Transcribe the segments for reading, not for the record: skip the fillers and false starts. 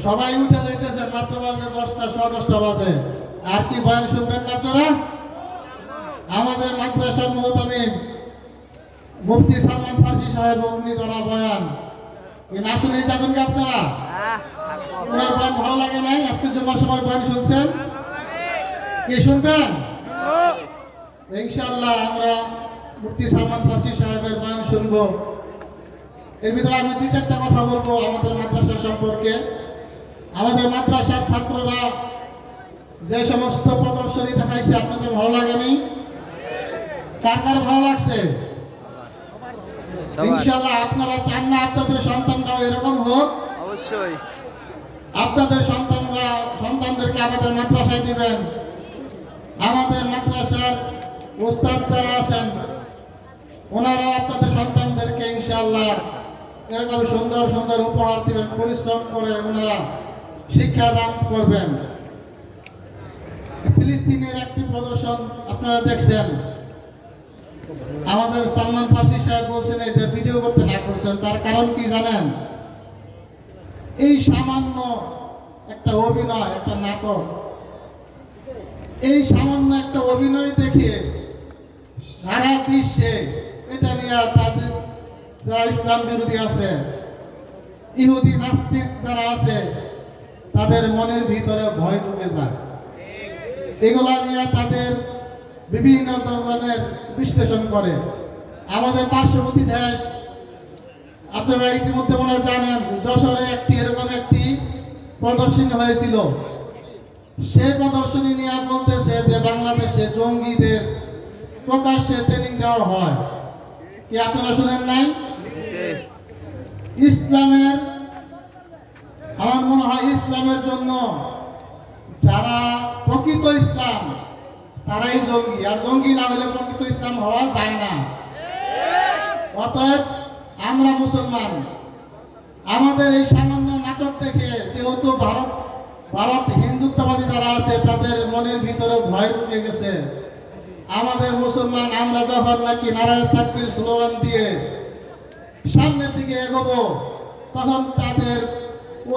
সবাই উঠে যাইতেছে, মাত্র বাজে 10টা, 10:15 বাজে। আর কি বয়ান শুনবেন না আপনারা? আমাদের মাদ্রাসার মুহতামিম মুফতি সালমান ফার্সি সাহেব অগ্নি জরা বয়ান না শুনেই যাবেন কি আপনারা? ওনার বয়ান ভালো লাগে নাই? আজকে জুমার সময় বয়ান শুনছেন, কি শুনবেন? ইনশাআল্লাহ আমরা মুফতি সালমান ফার্সি সাহেবের বয়ান শুনবো। এর ভিতরে আমি 2-4টা কথা বলবো আমাদের মাদ্রাসা সম্পর্কে। আমাদের মাদ্রাসার ছাত্ররা যে সমস্ত প্রদর্শনী দেখাইছে, আপনাদের ভালো লাগেনি? কার কার ভালো লাগছে? ইনশাআল্লাহ আপনারা চান না আপনাদের সন্তানরাও এরকম হোক? অবশ্যই। আপনাদের সন্তানদেরকে আমাদের মাদ্রাসায় দিবেন। আমাদের মাদ্রাসার উস্তাদ যারা আছেন ওনারাও আপনাদের সন্তানদেরকে ইনশাআল্লাহ এরকম সুন্দর সুন্দর উপহার দিবেন। পরিশ্রম করে ওনারা শিক্ষা দান করবেন। ফিলিস্তিনের একটি প্রদর্শন আপনারা দেখছেন, আমাদের সালমান ফার্সি সাহেব বলছেন এটা ভিডিও করতে না করছেন, তার কারণ কি জানেন? এই সামান্য একটা অভিনয়, একটা নাটক, এই সামান্য একটা অভিনয় দেখে সারা বিশ্বে এটা নিয়ে তাদের যারা ইসলাম বিরোধী আছে, ইহুদি নাস্তিক যারা আছে, তাদের মনের ভিতরে ভয় ঢুকে যায়। এগুলা নিয়ে তাদের বিভিন্ন ধরনের বিশ্লেষণ করে। আমাদের পার্শ্ববর্তী দেশ আপনারা ইতিমধ্যে মনে জানেন, যশোরে এরকম একটি প্রদর্শনী হয়েছিল। সেই প্রদর্শনী নিয়ে বলতেছে যে বাংলাদেশে জঙ্গিদের প্রকাশ্যে ট্রেনিং দেওয়া হয়। কি আপনারা শুনেন নাই? ইসলামের, আমার মনে হয় ইসলামের জন্য যারা প্রকৃত ইসলাম তারাই জঙ্গি, আর জঙ্গি না হলে প্রকৃত ইসলাম হওয়া যায় না। অতএব আমরা মুসলমান, আমাদের এই সামান্য নাটক দেখে যেহেতু ভারত হিন্দুত্ববাদী যারা আছে তাদের মনের ভিতরে ভয় ঢুকে গেছে। আমাদের মুসলমান আমরা যখন নাকি নারায়ে তাকবীর স্লোগান দিয়ে সামনের দিকে এগোবো, তখন তাদের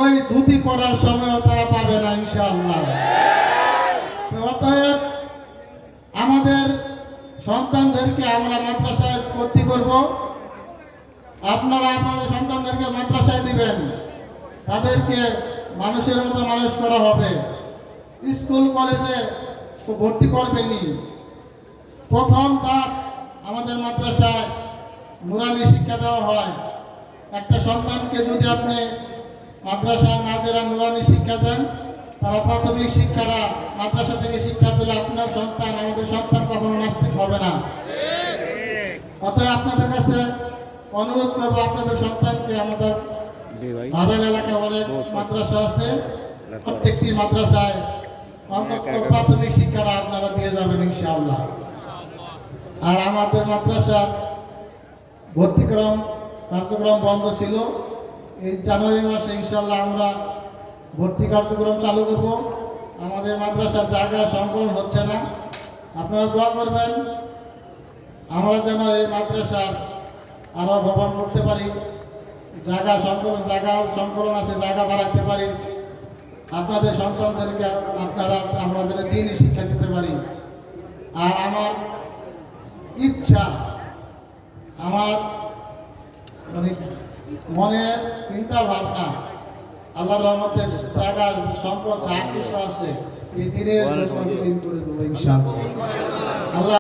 ওই ধুতি পরার সময়ও তারা পাবে না ইনশাআল্লাহ। অতএব আমাদের সন্তানদেরকে আমরা মাদ্রাসায় ভর্তি করব। আপনারা আপনাদের সন্তানদেরকে মাদ্রাসায় দিবেন, তাদেরকে মানুষের মতো মানুষ করা হবে। স্কুল কলেজে তো ভর্তি করবেনই। প্রথম ধাপ আমাদের মাদ্রাসায় নুরানি শিক্ষা দেওয়া হয়। একটা সন্তানকে যদি আপনি মাদ্রাসায় নাজেরা নুরানি শিক্ষা দেন, তারা প্রাথমিক শিক্ষাটা মাদ্রাসা থেকে শিক্ষা পেলে আপনার সন্তান, আমাদের সন্তান কখনো নাস্তিক হবে না। অতএব আপনাদের কাছে অনুরোধ করবো, আপনাদের সন্তানকে, আমাদের বাদাল এলাকায় অনেক মাদ্রাসা আছে, প্রত্যেকটি মাদ্রাসায় অন্তত প্রাথমিক শিক্ষাটা আপনারা দিয়ে যাবেন ইনশাআল্লাহ। আর আমাদের মাদ্রাসার ভর্তিক্রম কার্যক্রম বন্ধ ছিল, এই জানুয়ারি মাসে ইনশাআল্লাহ আমরা ভর্তি কার্যক্রম চালু করব। আমাদের মাদ্রাসার জায়গা সংকলন হচ্ছে না, আপনারা দোয়া করবেন আমরা যেন এই মাদ্রাসার আরও ভবন করতে পারি, জায়গা সংকলন আছে, জায়গা বাড়াতে পারি, আপনাদের সন্তানদেরকে আপনারা আমাদের দিনই শিক্ষা দিতে পারি। আর আমার ইচ্ছা, আমার মানে মনের চিন্তা ভাবনা, আল্লাহর রহমতে জায়গা সম্পদ যা কিছু আছে এই দিনের জন্য করে দেবো ইনশাআল্লাহ।